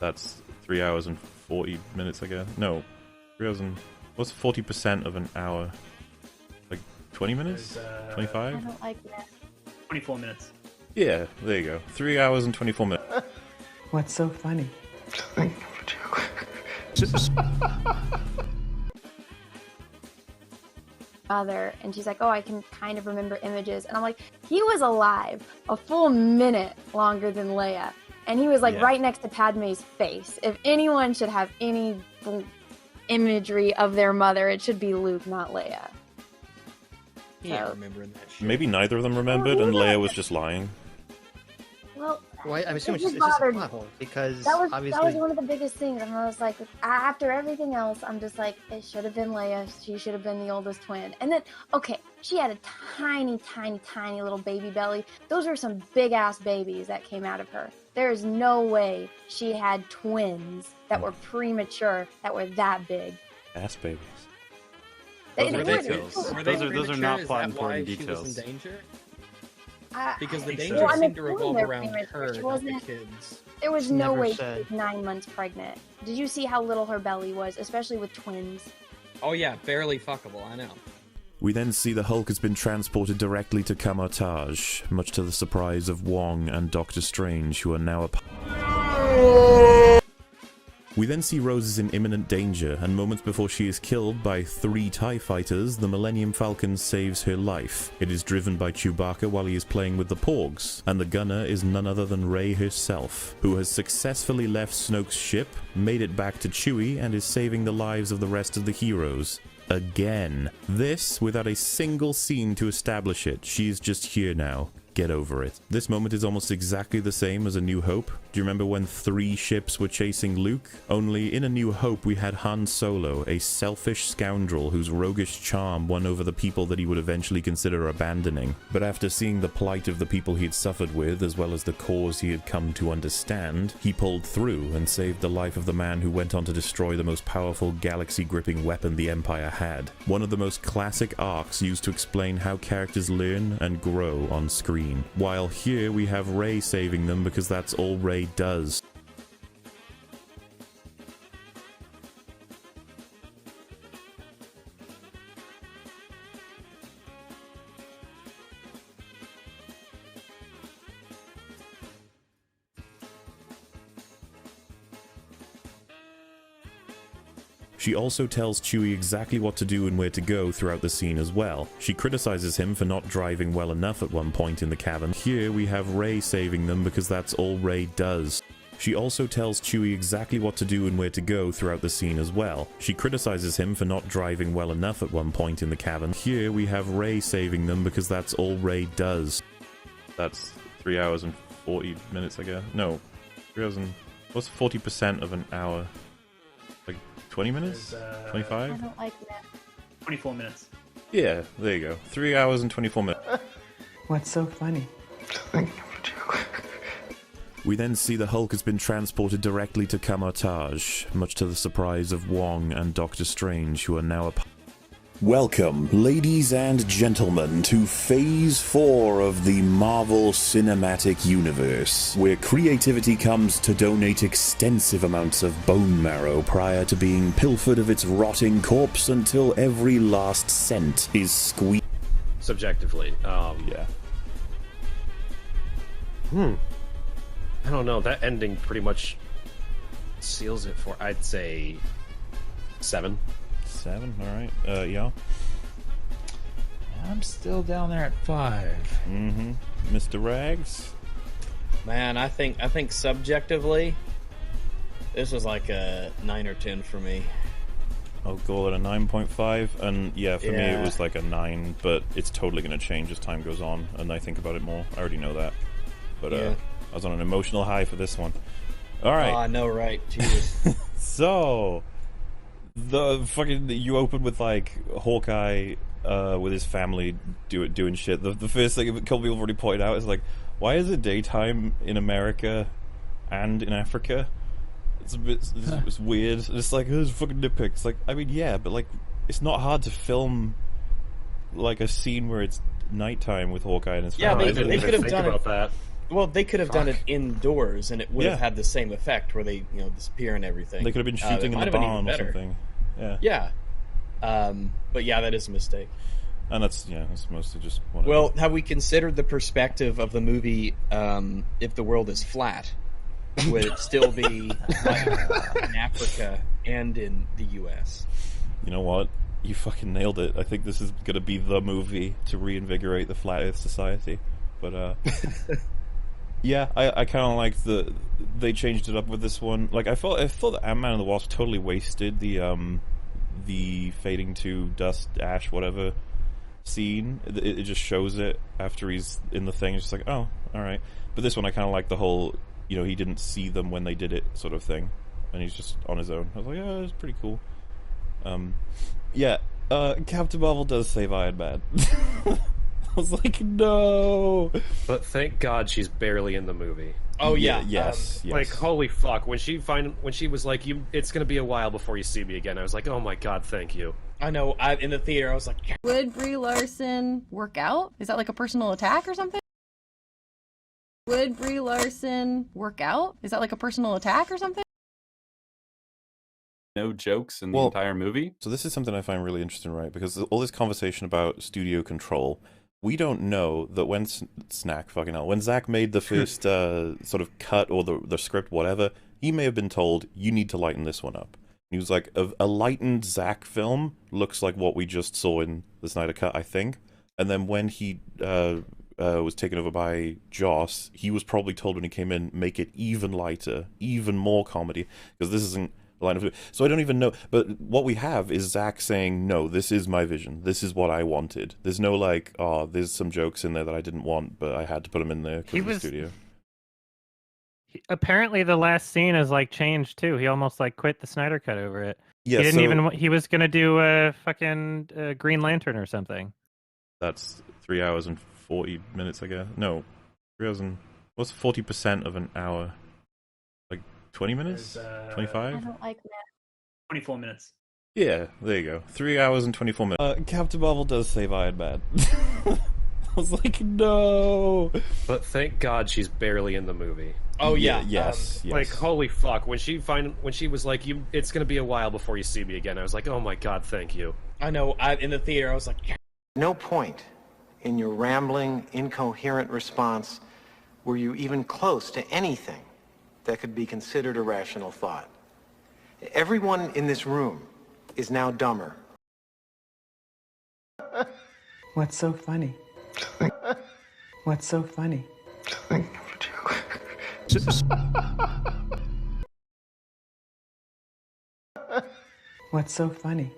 That's 3 hours and 40 minutes, I guess. No, 3 hours and... What's 40% of an hour? Like 20 minutes? 25? I don't like that. 24 minutes. Yeah, there you go. 3 hours and 24 minutes. What's so funny? Mother, and she's like, oh, I can kind of remember images. And I'm like, he was alive a full minute longer than Leia. And he was like right next to Padme's face. If anyone should have any imagery of their mother, it should be Luke, not Leia. Yeah, remembering that shit. Maybe neither of them remembered, and Leia was just lying. Well, I'm assuming it's just a plot hole, because obviously... That was one of the biggest things, and I was like, after everything else, I'm just like, it should have been Leia, she should have been the oldest twin. And then, okay, she had a tiny, tiny, tiny little baby belly. Those were some big-ass babies that came out of her. There is no way she had twins that were premature, that were that big. Ass babies. Those are details. Those are not plot important She details. was in danger? I Because the so. danger I'm seemed to assuming revolve they're around premature. her, She not the wasn't- kids. There was She no never way she said. was 9 months pregnant. Did you see how little her belly was, especially with twins? Oh yeah, barely fuckable, I know. We then see the Hulk has been transported directly to Kamartaj, much to the surprise of Wong and Doctor Strange, who are now We then see Rose is in imminent danger, and moments before she is killed by 3 TIE fighters, the Millennium Falcon saves her life. It is driven by Chewbacca while he is playing with the Porgs, and the gunner is none other than Rey herself, who has successfully left Snoke's ship, made it back to Chewie, and is saving the lives of the rest of the heroes. Again. This without a single scene to establish it. She is just here now. Get over it. This moment is almost exactly the same as A New Hope. Do you remember when 3 ships were chasing Luke? Only in A New Hope we had Han Solo, a selfish scoundrel whose roguish charm won over the people that he would eventually consider abandoning. But after seeing the plight of the people he had suffered with, as well as the cause he had come to understand, he pulled through and saved the life of the man who went on to destroy the most powerful galaxy-gripping weapon the Empire had. One of the most classic arcs used to explain how characters learn and grow on screen. While here we have Rey saving them because that's all Rey does. She also tells Chewie exactly what to do and where to go throughout the scene as well. She criticizes him for not driving well enough at one point in the cavern. Here we have Rey saving them because that's all Rey does. She also tells Chewie exactly what to do and where to go throughout the scene as well. She criticizes him for not driving well enough at one point in the cavern. Here we have Rey saving them because that's all Rey does. That's 3 hours and 40 minutes, I guess. No, 3 hours and... What's 40% of an hour? Like 20 minutes? 25? I don't like that. 24 minutes. Yeah, there you go. 3 hours and 24 minutes. What's so funny? We then see the Hulk has been transported directly to Kamartaj, much to the surprise of Wong and Doctor Strange, who are now Welcome, ladies and gentlemen, to Phase 4 of the Marvel Cinematic Universe, where creativity comes to donate extensive amounts of bone marrow prior to being pilfered of its rotting corpse until every last cent is squeezed. Subjectively, Yeah. I don't know. That ending pretty much seals it for, I'd say, 7. 7, alright. Yeah. I'm still down there at 5. Mm-hmm. Mr. Rags? Man, I think subjectively, this was like a 9 or 10 for me. I'll go at a 9.5, and yeah, for me it Yeah. was like a 9, but it's totally going to change as time goes on, and I think about it more. I already know that. But Yeah. I was on an emotional high for this one. Alright. Oh, I know, right? Jesus. So, you open with like Hawkeye with his family doing shit. The first thing a couple people already pointed out is like, why is it daytime in America and in Africa? It's weird. It's like, there's fucking nitpick. It's like, I mean, yeah, but like, it's not hard to film like a scene where it's nighttime with Hawkeye and his Yeah, family. they could have done it. about that. Well, they could have done it indoors, and it would have Yeah. had the same effect, where they disappear and everything. They could have been It shooting in might the have been even barn or better. something. Yeah. Yeah. But yeah, that is a mistake. And that's mostly just one. Well, have we considered the perspective of the movie if the world is flat? Would it still be like in Africa and in the U.S.? You know what? You fucking nailed it. I think this is gonna be the movie to reinvigorate the Flat Earth Society. But yeah, I kind of like they changed it up with this one. Like I thought that Ant-Man and the Wasp totally wasted the fading to dust, ash, whatever scene. It just shows it after he's in the thing. It's just like, oh, all right. But this one, I kind of like the whole, he didn't see them when they did it sort of thing, and he's just on his own. I was like, yeah, it's pretty cool. Yeah, Captain Marvel does save Iron Man. I was like, no. But thank God she's barely in the movie. Oh yeah, yes. Like, holy fuck! When she was like, it's gonna be a while before you see me again. I was like, oh my God, thank you. I know. In the theater, I was like, Would Brie Larson work out? Is that like a personal attack or something? Would Brie Larson work out? Is that like a personal attack or something? No jokes in the entire movie. So this is something I find really interesting, right? Because all this conversation about studio control, we don't know that when when Zach made the first sort of cut or the script, whatever, he may have been told, you need to lighten this one up. He was like, a lightened Zach film looks like what we just saw in the Snyder Cut, I think. And then when he was taken over by Joss, he was probably told when he came in, make it even lighter, even more comedy, because this isn't the line of. So I don't even know. But what we have is Zach saying, no, this is my vision. This is what I wanted. There's no like, oh, there's some jokes in there that I didn't want, but I had to put them in there because of the studio. Apparently, the last scene is like changed too. He almost like quit the Snyder Cut over it. Yeah, he didn't even. He was gonna do a fucking Green Lantern or something. That's 3 hours and 40 minutes, I guess. No, 3 hours and what's 40% of an hour? Like 20 minutes? 25? I don't like that. 24 minutes. Yeah, there you go. 3 hours and 24 minutes. Captain Marvel does save Iron Man. I was like, no. But thank God she's barely in the movie. oh yeah, Yes. Like, holy fuck! When she was like, it's gonna be a while before you see me again. I was like, oh my God, thank you. I know. In the theater, I was like, No point in your rambling, incoherent response were you even close to anything that could be considered a rational thought. Everyone in this room is now dumber. What's so funny? What's so funny? What's so funny?